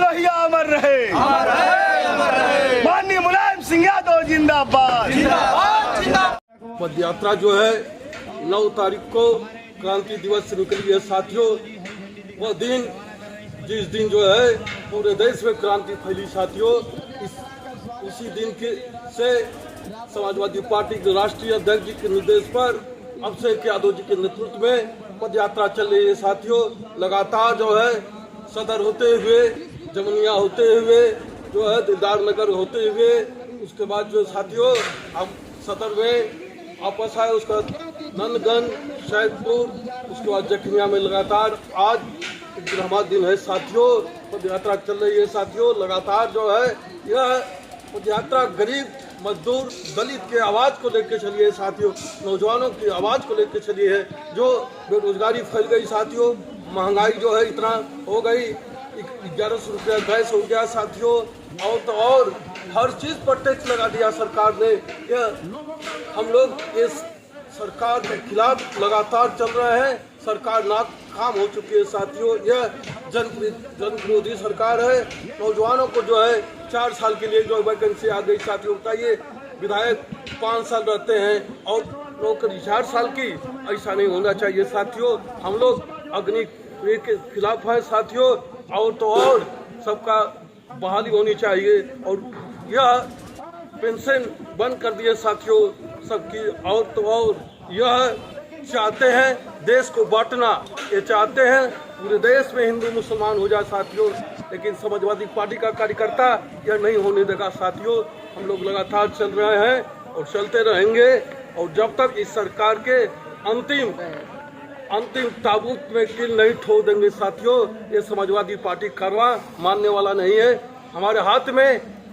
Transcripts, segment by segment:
लोहिया अमर रहे, माननीय मुलायम सिंह यादव जिंदाबाद। पद यात्रा जो है 9 तारीख को क्रांति दिवस से निकली है साथियों। वह दिन जिस दिन जो है पूरे देश में क्रांति फैली साथियों, उसी दिन से समाजवादी पार्टी के राष्ट्रीय अध्यक्ष जी के निर्देश पर अभिषेक यादव जी के नेतृत्व में पद यात्रा चल रही है साथियों। लगातार जो है सदर होते हुए, जमुनिया होते हुए, जो है दिलदार नगर होते हुए, उसके बाद जो साथियों अब सदर में वापस आए, उसका नंदगंज, सैदपुर, उसके बाद जखनिया में लगातार आज ग्रहमा दिन है साथियों। पद यात्रा चल रही है साथियों। लगातार जो है यह पद यात्रा गरीब, मजदूर, दलित के आवाज़ को लेकर चली है साथियों, नौजवानों की आवाज़ को लेकर चली है। जो बेरोजगारी फैल गई साथियों, महंगाई जो है इतना हो गई, 1100 रुपया गैस हो गया साथियों, और तो और हर चीज़ पर टैक्स लगा दिया सरकार ने। यह हम लोग इस सरकार के खिलाफ लगातार चल रहे हैं। सरकार नाकाम हो चुकी है साथियों। यह जन विरोधी सरकार है। नौजवानों को जो है 4 साल के लिए जो वैकेंसी आ गई साथियों। बताइए, विधायक 5 साल रहते हैं और नौकरी 4 साल की, ऐसा नहीं होना चाहिए साथियों। हम लोग अग्नि के खिलाफ हैं साथियों, और तो और सबका बहाली होनी चाहिए। और यह पेंशन बंद कर दिए साथियों सबकी, और तो और यह चाहते हैं देश को बांटना, ये चाहते हैं पूरे देश में हिंदू मुसलमान हो जाए साथियों। लेकिन समाजवादी पार्टी का कार्यकर्ता यह नहीं होने देगा साथियों। हम लोग लगातार चल रहे हैं और चलते रहेंगे, और जब तक इस सरकार के अंतिम ताबूत में कील नहीं ठोक देंगे साथियों, ये समाजवादी पार्टी कारवां मानने वाला नहीं है। हमारे हाथ में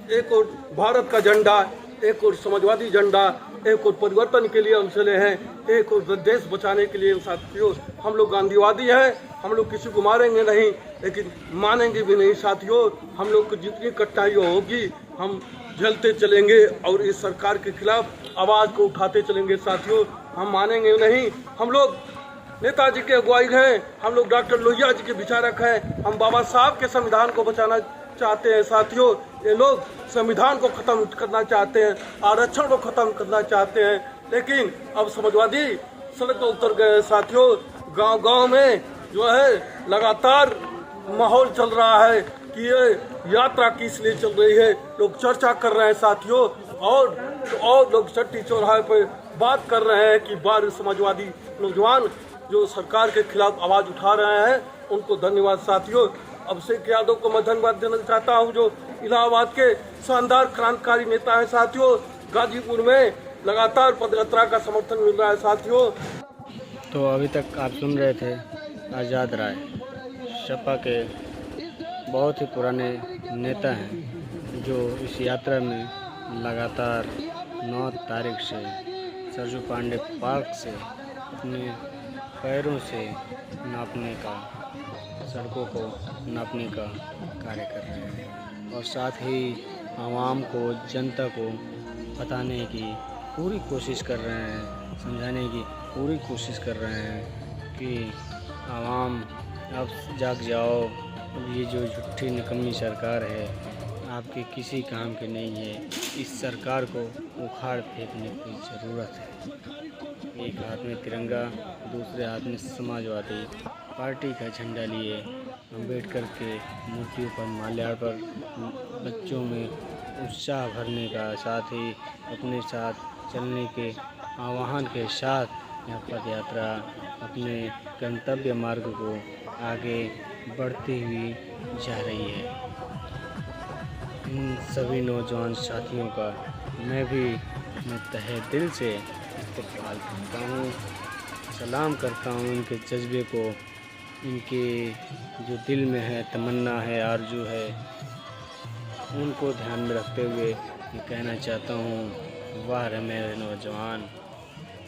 एक और भारत का झंडा, एक और समाजवादी झंडा, एक और परिवर्तन के लिए हम चले हैं, एक और देश बचाने के लिए साथियों। हम लोग गांधीवादी हैं, हम लोग किसी को मारेंगे नहीं, लेकिन मानेंगे भी नहीं साथियों। हम लोग को जितनी कठिनाइयाँ होगी हम झेलते चलेंगे और इस सरकार के खिलाफ आवाज़ को उठाते चलेंगे साथियों। हम मानेंगे नहीं। हम लोग नेताजी के अगुवाई हैं, हम लोग डॉक्टर लोहिया जी के विचारक हैं, हम बाबा साहब के संविधान को बचाना चाहते हैं साथियों। ये लोग संविधान को खत्म करना चाहते हैं, आरक्षण को खत्म करना चाहते हैं, लेकिन अब समाजवादी सड़क पर उतर गए साथियों। गांव-गांव में जो है लगातार माहौल चल रहा है कि ये यात्रा किस लिए चल रही है, लोग चर्चा कर रहे हैं साथियों, और लोग चट्टी चौराहे पर बात कर रहे हैं कि बार समाजवादी नौजवान जो सरकार के खिलाफ आवाज़ उठा रहे हैं, उनको धन्यवाद साथियों। अभिषेक यादव को मैं धन्यवाद देना चाहता हूं, जो इलाहाबाद के शानदार क्रांतिकारी नेता है साथियों। गाजीपुर में लगातार पदयात्रा का समर्थन मिल रहा है साथियों। तो अभी तक आप सुन रहे थे आज़ाद राय, सपा के बहुत ही पुराने नेता हैं, जो इस यात्रा में लगातार 9 तारीख से सरजू पांडे पार्क से अपने पैरों से नापने का, सड़कों को नापने का कार्य कर रहे हैं, और साथ ही आवाम को, जनता को बताने की पूरी कोशिश कर रहे हैं, समझाने की पूरी कोशिश कर रहे हैं कि आवाम अब जाग जाओ, अब ये जो झूठी निकम्मी सरकार है आपके किसी काम की नहीं है। इस सरकार को उखाड़ फेंकने की ज़रूरत है। एक हाथ में तिरंगा, दूसरे हाथ में समाजवादी पार्टी का झंडा लिए अम्बेडकर के मूर्तियों पर माल्यार्पण, बच्चों में उत्साह भरने का, साथ ही अपने साथ चलने के आह्वान के साथ यह पद यात्रा अपने गंतव्य मार्ग को आगे बढ़ती हुई जा रही है। इन सभी नौजवान साथियों का मैं भी अपने तहे दिल से इस्तकबाल करता हूँ, सलाम करता हूँ। इनके जज्बे को, इनके जो दिल में है तमन्ना है, आरजू है, उनको ध्यान में रखते हुए ये कहना चाहता हूँ, वाह रे मेरे नौजवान।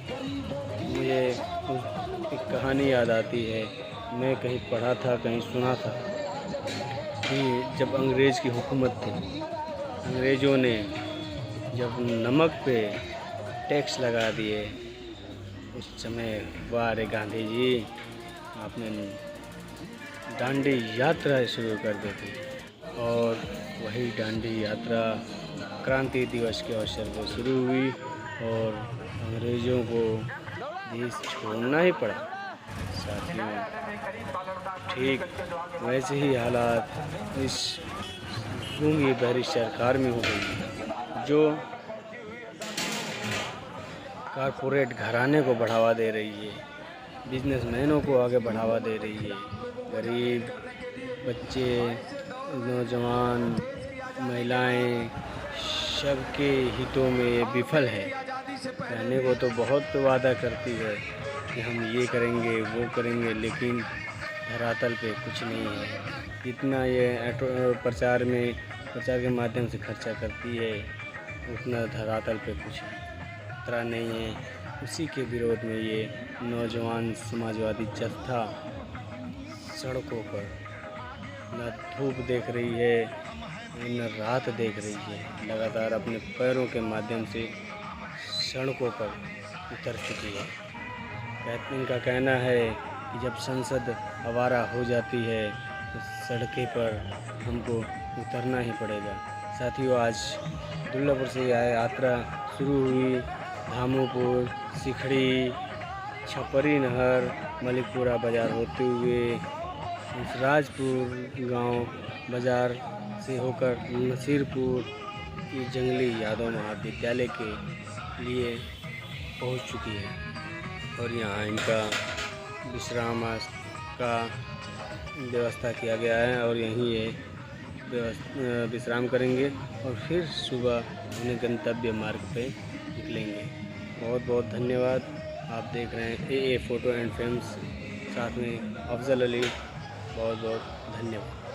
मुझे एक कहानी याद आती है, मैं कहीं पढ़ा था, कहीं सुना था कि जब अंग्रेज़ की हुकूमत थी, अंग्रेज़ों ने जब नमक पे टैक्स लगा दिए, उस समय वाह रे गांधी जी, आपने दांडी यात्रा शुरू कर दी थी। और वही डांडी यात्रा क्रांति दिवस के अवसर पर शुरू हुई और अंग्रेज़ों को देश छोड़ना ही पड़ा। साथियों, ठीक वैसे ही हालात इस गूंगी बहरी सरकार में हो गई, जो कारपोरेट घराने को बढ़ावा दे रही है, बिजनेसमैनों को आगे बढ़ावा दे रही है। गरीब बच्चे, नौजवान, महिलाएं, सबके हितों में ये विफल है। कहने को तो बहुत वादा करती है कि हम ये करेंगे वो करेंगे, लेकिन धरातल पे कुछ नहीं है। इतना ये प्रचार के माध्यम से खर्चा करती है, उतना धरातल पे कुछ खतरा नहीं है। उसी के विरोध में ये नौजवान समाजवादी जत्था सड़कों पर न धूप देख रही है न रात देख रही है, लगातार अपने पैरों के माध्यम से सड़कों पर उतर चुकी है। इनका कहना है कि जब संसद आवारा हो जाती है तो सड़कें पर हमको उतरना ही पड़ेगा। साथियों, आज दुल्लापुर से यह यात्रा शुरू हुई। धामोपुर, सिखड़ी, छपरी नहर, मलिकपुरा बाज़ार होते हुए राजपुर गांव बाज़ार से होकर नसीरपुर की जंगली यादव महाविद्यालय के लिए पहुंच चुकी है और यहाँ इनका विश्राम का व्यवस्था किया गया है और यहीं ये विश्राम करेंगे और फिर सुबह अपने गंतव्य मार्ग पे निकलेंगे। बहुत बहुत धन्यवाद। आप देख रहे हैं AA फोटो एंड फिल्म्स, साथ में अफजल अली। बहुत बहुत धन्यवाद।